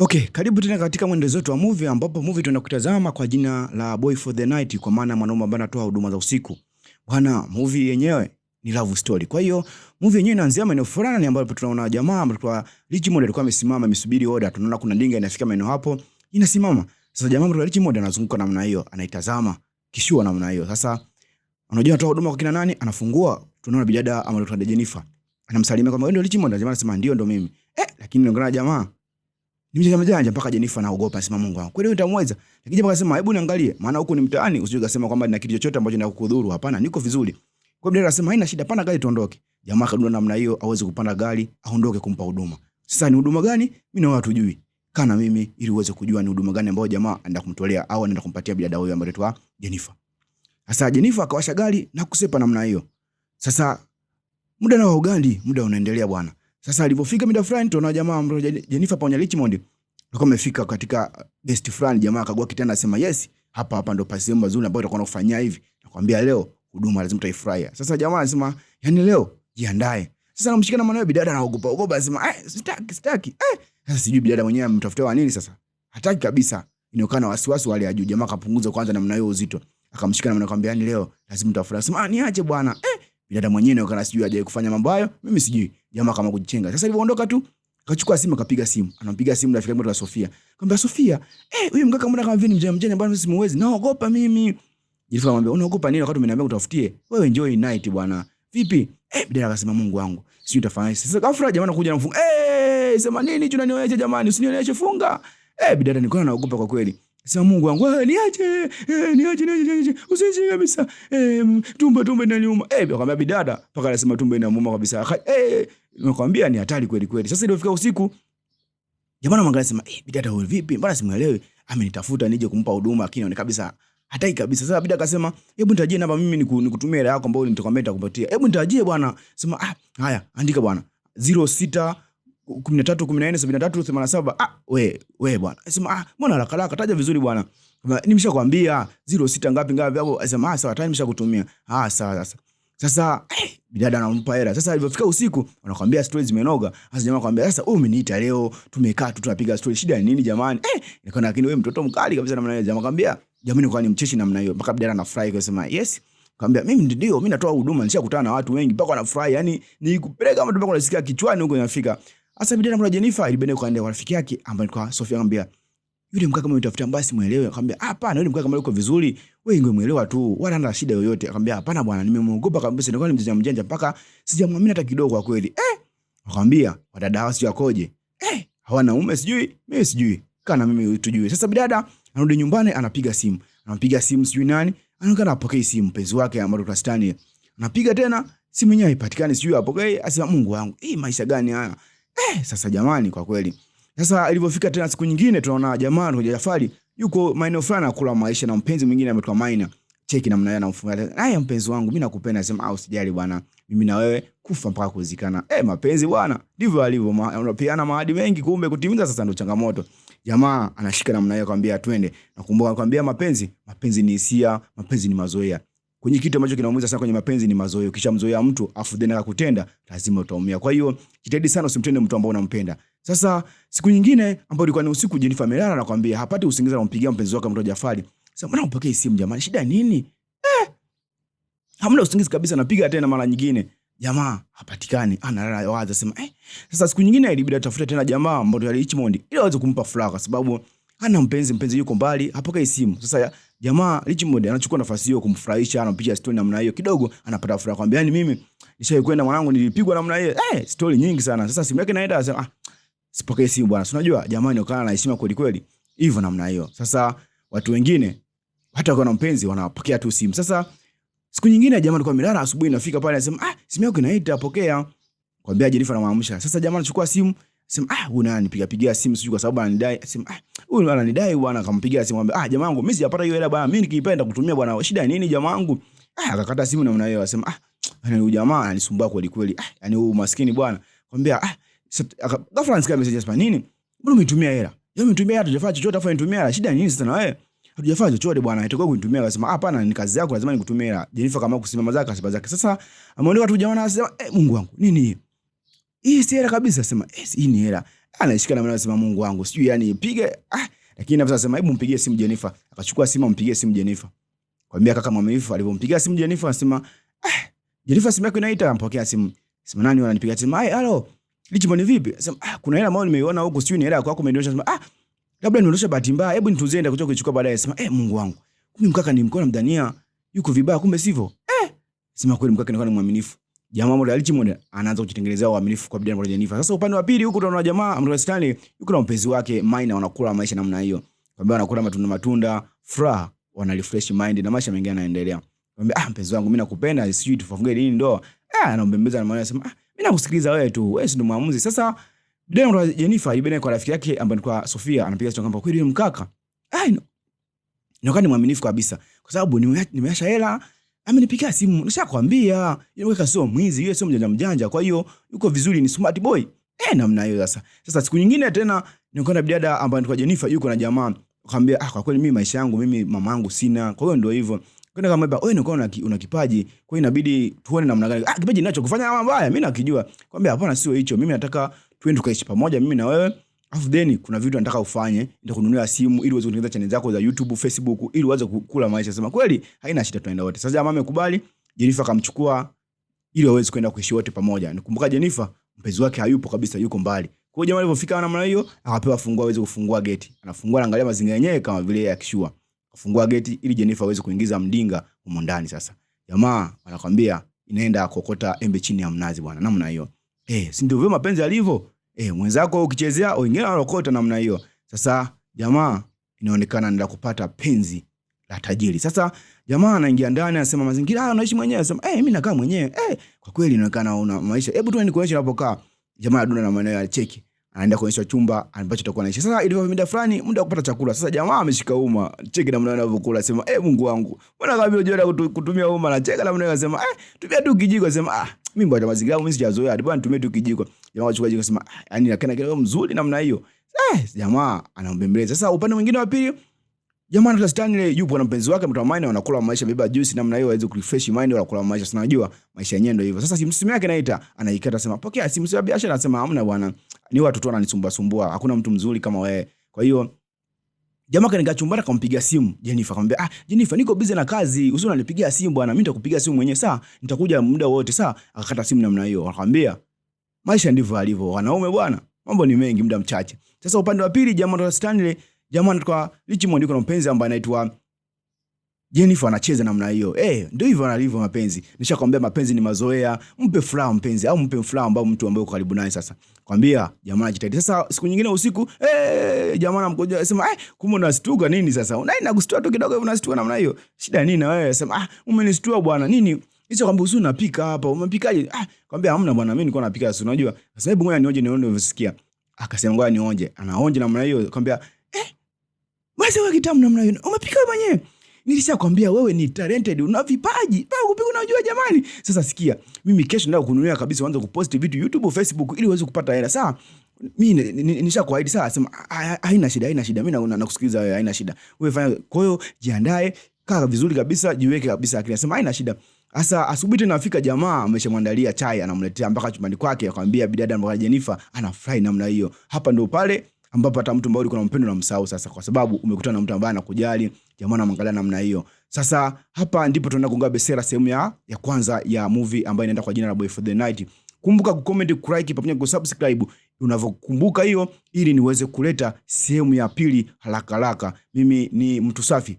Okay, karibu tena katika mwendelezo wetu wa movie ambapo movie tunakutazama kwa jina la Boy for the Night, kwa maana mwanaume ambaye anatoa huduma za usiku. Bwana, movie yenyewe ni love story. Kwa hiyo movie yenyewe inaanzia maeneo fulani ambapo tunaona jamaa ambaye Richmond alikuwa amesimama amesubiri order. Tunaona kuna ndinga inafika maeneo hapo, inasimama. Sasa jamaa ambaye Richmond anazunguka namna hiyo, anaitazama kishua namna hiyo. Sasa unajua anatoa huduma kwa kina nani? Anafungua, tunaona bidada ama Dr. Jennifer. Anamsalimia kama wewe ndio Richmond, jamaa anasema ndio mimi. Lakini ndio jamaa nimejanja mpaka Jennifer anaogopa, asema Mungu wangu, kweli utamweza? Lakini jamaa akasema hebu niangalie, maana huko ni mtaani, usije kusema kwamba nina kitu chochote ambacho ninakudhuru. Hapana, niko vizuri. Kwa hiyo akasema haina shida, pana gari tuondoke. Jamaa akadunda namna hiyo aweze kupanda gari aondoke kumpa huduma. Sasa ni huduma gani? Mimi na watu jui. Kana mimi ili uweze kujua ni huduma gani ambayo jamaa anaenda kumtolea au anaenda kumpatia bidada huyo ambaye anaitwa Jennifer. Sasa Jennifer akawasha gari na kusepa namna hiyo. Sasa muda na Ugandi, muda unaendelea bwana. Sasa alipofika muda fulani tunaona jamaa ambaye Jennifer pamoja na Richmond alikuwa amefika katika guest fulani. Jamaa akagua kitanda asema yes, hapa ndo pasi sehemu nzuri ambayo utakuwa unafanyia hivi. Nakwambia leo huduma lazima utaifurahia. Sasa jamaa anasema yani leo jiandae. Sasa anamshika na mwanae bidada anaogopa anasema sitaki. Sasa sijui bidada mwenyewe amtafutia nini sasa. Hataki kabisa. Inaonekana wasiwasi wale ya juu. Jamaa akapunguza kwanza namna hiyo uzito. Akamshika na mwanae akamwambia yani leo lazima utafurahi. Anasema niache bwana. Bidada mwenyewe inaonekana sijui aje kufanya mambo hayo. Mimi sijui. Jamaa kama kujichenga. Sasa alipoondoka tu akachukua simu akapiga simu. Anampiga simu rafiki yake Sofia. Akamwambia Sofia, huyu mkaka mbona kama vile mjane bwana simuwezi. Naogopa mimi. Jennifer akamwambia unaogopa nini wakati umeniambia utafutie? Wewe enjoy night bwana. Vipi? Bidada akasema Mungu wangu, sijui utafanya. Sasa ghafla jamaa anakuja anamfunga. Sema nini tunanionyesha jamani, usinionyeshe funga. Bidada nilikuwa naogopa kwa kweli. Sema Mungu wangu, niache. Usije kabisa. Tumbo inaniuma. Akamwambia bidada, mpaka anasema tumbo inamuuma kabisa. Nakwambia ni hatari kweli kweli. Sasa ilifika usiku, jamaa anamwangalia sema, bidada huyu vipi? Mbona simuelewi? Amenitafuta nije kumpa huduma lakini ni kabisa hataki kabisa. Sasa bidada akasema, hebu nitajie namba mimi nikutumie hela yako ambayo nitakwambia nitakupatia. Hebu nitajie bwana. Sema haya, andika bwana. 06 13 14 73 87. We bwana. Sema mbona haraka taja vizuri bwana. Nimeshakwambia 06 ngapi hapo. Sema sawa, tayari nimeshakutumia. Sawa sasa. Sasa bidada anampa hela. Sasa alipofika usiku anakuambia stories zimenoga. Sasa jamaa akamwambia sasa wewe umeniita leo tumekaa tu tunapiga story, shida ni nini jamani? Nikaona lakini wewe mtoto mkali kabisa namna hiyo. Jamaa akamwambia jamani kwa nini mcheshi namna hiyo? Mpaka bidada anafurahi akasema yes. Akamwambia mimi natoa huduma, nishakutana na watu wengi mpaka wanafurahi. Yaani nikupeleka kama mpaka unasikia kichwani huko inafika. Sasa bidada mmoja Jennifer ilibende kaenda kwa rafiki yake ambaye alikuwa Sofia, akamwambia yule mkaka kama unatafuta basi muelewe. Akamwambia hapana, yule mkaka kama yuko vizuri wewe ungemuelewa tu, wala hana shida yoyote. Akamwambia hapana bwana, nimemuogopa kabisa, nilikuwa nimjanja mjanja mpaka sijamwamini hata kidogo kwa kweli. Akamwambia wadada hao sio akoje? Hawana ume sijui, mimi sijui. Kana mimi tujue. Sasa bidada anarudi nyumbani anapiga simu. Anampiga simu sijui nani, anaonekana apokee simu mpenzi wake ambaye tutastani. Anapiga tena simu yenyewe haipatikani, sijui apokee. Asema Mungu wangu, maisha gani haya? Sasa jamani kwa kweli. Sasa ilipofika tena siku nyingine tunaona jamaa Roja Jafari yuko maeneo fulani akula maisha na mpenzi mwingine ametwa Maina. Cheki namna yeye anamfunga. Haya mpenzi wangu mimi nakupenda, nasema usijali bwana. Mimi na wewe kufa mpaka kuzikana. Mapenzi bwana ndivyo alivyo. Unapeana maadi mengi kumbe kutimiza sasa ndio changamoto. Jamaa anashika namna yeye akamwambia twende. Nakumbuka akamwambia mapenzi ni hisia, mapenzi ni mazoea. Kwenye kitu ambacho kinaumiza sana kwenye mapenzi ni mazoea. Ukishamzoea mtu afu then akakutenda lazima utaumia. Kwa hiyo jitahidi sana usimtende mtu ambaye unampenda. Sasa siku nyingine ambayo ilikuwa ni usiku, Jennifer amelala na kwambia hapati usingizi, anampigia mpenzi wake Roja Jafari. Sasa mbona unapokea simu jamani? Shida nini? Hamna usingizi kabisa, napiga tena mara nyingine. Jamaa hapatikani, analala wazi sema Sasa siku nyingine ilibidi atafute tena jamaa ambaye ali Richmond ili aweze kumpa furaha kwa sababu hana mpenzi yuko mbali, hapokei simu. Sasa jamaa Richmond anachukua nafasi hiyo kumfurahisha, anampiga story namna hiyo kidogo anapata furaha, kwambia yani mimi nishawahi kwenda mwanangu nilipigwa namna hiyo. Story nyingi sana. Sasa simu yake inaenda anasema sipokee simu bwana. Unajua jamaa ni kana na heshima kweli kweli. Hivyo namna hiyo. Sasa watu wengine hata kwa na mpenzi wanapokea tu simu. Sasa siku nyingine jamaa alikuwa amelala, asubuhi inafika pale anasema simu yako inaita, pokea. Kwambia Jennifer anamwamsha. Sasa jamaa anachukua simu, sema huyu nani piga simu sijui kwa sababu ananidai. Sema huyu ananidai bwana, akampigia simu anambia jamaa wangu mimi sijapata hiyo hela bwana, mimi nikipenda kutumia bwana, shida nini jamaa wangu? Akakata simu namna hiyo anasema huyu jamaa anisumbua kweli kweli. Yani huyu maskini bwana. Kwambia ghafla nisikia message sema nini? Mbona umetumia hela? Yeye umetumia hela, hujafanya chochote afa nitumia hela. Shida nini sasa na wewe? Hujafanya chochote bwana, itakuwa kunitumia. Akasema hapana, ni kazi yako, lazima nikutumie hela. Jennifer kama kusimama zake asiba zake. Sasa ameondoka tu jamaa anasema Mungu wangu, nini hii? Hii si hela kabisa. Sema hii ni hela. Anashika na anasema Mungu wangu, sijui yani pige lakini nafsi anasema hebu mpigie simu Jennifer. Akachukua simu ampigie simu Jennifer. Kwambia kaka mwaminifu alipompigia simu Jennifer anasema Jennifer simu yako inaita, ampokea simu. Sema nani wananipigia simu? Hello. Richmond vipi? Anasema kuna hela ambayo nimeiona huko, sijui ni hela yako umenionyesha. Anasema labda nimeondosha bahati mbaya, hebu nituzende kuja kuichukua baadaye. Sema Mungu wangu, kumbe mkaka ni mkona mdania yuko vibaya, kumbe sivyo. Sema kweli mkaka ni mwaminifu. Jamaa mmoja Richmond anaanza kujitengenezea uaminifu kwa bidada mmoja Jennifer. Sasa upande wa pili huko tunaona jamaa Amrita Stanley yuko na mpenzi wake Maina, wanakula maisha namna hiyo. Kwamba wanakula matunda, furaha, wana refresh mind na maisha mengine yanaendelea. Kwamba mpenzi wangu mimi nakupenda, sijui tufunge nini ndoa. Anambembeza na maana anasema mimi nakusikiliza wewe tu, wewe ndio muamuzi. Sasa bidada Jennifer ibene kwa rafiki yake ambaye ni Sofia, anapiga story kwamba kweli mkaka ni mwaminifu kabisa, kwa sababu nimeacha hela, amenipigia simu, nishakwambia yeye sio mwizi, yeye sio mjanja, kwa hiyo yuko vizuri, ni smart boy namna hiyo. Sasa siku nyingine tena nikaona bidada ambaye ni Jennifer yuko na jamaa, akamwambia kwa kweli mimi maisha yangu mimi mama yangu sina, kwa hiyo ndio hivyo. Kwenda kama wewe unakuwa una kipaji, kwa hiyo inabidi tuone namna gani kipaji ninacho kufanya mambo haya mimi nakijua. Kwambia hapana, sio hicho, mimi nataka twende tukaishi pamoja mimi na wewe, afu then kuna vitu nataka ufanye, nitakununua simu ili uweze kutengeneza channel zako za YouTube, Facebook, ili uweze kukula maisha. Sema kweli haina shida, tunaenda wote. Sasa jamaa amekubali, Jennifer akamchukua ili waweze kwenda kuishi wote pamoja. Nikumbuka Jennifer mpenzi wake hayupo kabisa, yuko mbali. Kwa hiyo jamaa alipofika namna hiyo, akapewa funguo aweze kufungua geti. Anafungua, anaangalia mazingira yenyewe kama vile ya kishua. Kufungua geti ili Jennifer aweze kuingiza mdinga humo ndani. Sasa jamaa anakuambia inaenda kokota embe chini ya mnazi bwana, namna hiyo. Si ndio vile mapenzi yalivyo? Mwenzako ukichezea wengine wanakota namna hiyo. Sasa jamaa inaonekana anaenda kupata penzi la tajiri. Sasa jamaa anaingia ndani, anasema mazingira unaishi mwenyewe, anasema mimi nakaa mwenyewe. Kwa kweli inaonekana una maisha, hebu tu nikuonyeshe unapokaa. Jamaa aduna na maneno ya cheki, anaenda kuonyesha chumba ambacho atakuwa anaishi. Sasa ilikuwa muda fulani, muda wa kupata chakula. Sasa jamaa ameshika uma, cheki namna anavyokula, anasema Mungu wangu, mbona kama unajua kutumia uma, na cheka namna anasema tumia tu kijiko, anasema mimi bwana mazingira mimi sijazoea, bwana nitumie tu kijiko. Jamaa achukua kijiko, anasema yani nakana kidogo mzuri namna hiyo. Jamaa anaombembeleza. Sasa upande mwingine wa pili, jamaa Amrita Stanley yupo na mpenzi wake mtu wa Maina, wanakula maisha, beba juice namna hiyo waweze kurefresh mind, wanakula maisha. Sasa unajua maisha yenyewe ndio hivyo. Sasa simu yake inaita, anaikata, anasema pokea simu ya biashara, anasema hamna bwana, ni watu tu wananisumbua, hakuna mtu mzuri kama wewe. Kwa hiyo jamaa kanika chumbani akampigia simu Jennifer, akamwambia Jennifer niko busy na kazi, usio unanipigia simu bwana, mimi nitakupigia simu mwenyewe, saa nitakuja muda wote. Saa akakata simu namna hiyo. Akamwambia maisha ndivyo alivyo wanaume bwana, mambo ni mengi muda mchache. Sasa upande wa pili, jamaa Amrita Stanley, jamaa anaitwa Richmond, yuko na mpenzi ambaye anaitwa Jennifer, anacheza namna hiyo. Ndio hivyo alivyo mapenzi. Nishakwambia mapenzi ni mazoea, mpe furaha mpenzi, au mpe furaha ambao mtu ambaye uko karibu naye. Sasa kwambia jamaa anajitahidi. Sasa siku nyingine usiku jamaa anamkoja, anasema kumbe unastuka nini sasa? Unaenda kustua tu kidogo, unastua namna hiyo. Shida nini na wewe? Anasema umenistua bwana, nini? Hicho kwamba usuni unapika hapa, umepikaje? Kwambia hamna bwana, mimi nilikuwa napika sasa, unajua. Sasa hebu ngoja nionje nione unavyosikia. Akasema ngoja nionje. Anaonje namna hiyo, kwambia wewe kitamu namna hiyo, umepika mwenyewe. Nilishakwambia wewe ni talented, una vipaji. Bado kupika unajua jamani. Sasa sikia, mimi kesho ndio kununulia kabisa, uanze kupost vitu YouTube, Facebook ili uweze kupata hela. Sawa? Mimi nishakuahidi. Sawa, sema haina shida, mimi nakusikiliza wewe, haina shida. Wewe fanya. Kwa hiyo jiandae, kaa vizuri kabisa, jiweke kabisa akili. Sema haina shida. Sasa asubuhi tena afika jamaa, ameshamwandalia chai, anamletea mpaka chumbani kwake, akamwambia bidada mwa Jennifer anafurahi namna hiyo. Hapa ndio pale ambapo hata mtu ambaye ulikuwa unampenda unamsahau sasa, kwa sababu umekutana na mtu ambaye anakujali, jamaa anamwangalia namna hiyo. Sasa hapa ndipo tunaenda kuangalia Besera sehemu ya kwanza ya movie ambayo inaenda kwa jina la Boy for the Night. Kumbuka kucomment, kulike pamoja na kusubscribe unavyokumbuka hiyo, ili niweze kuleta sehemu ya pili haraka haraka. Mimi ni mtu safi.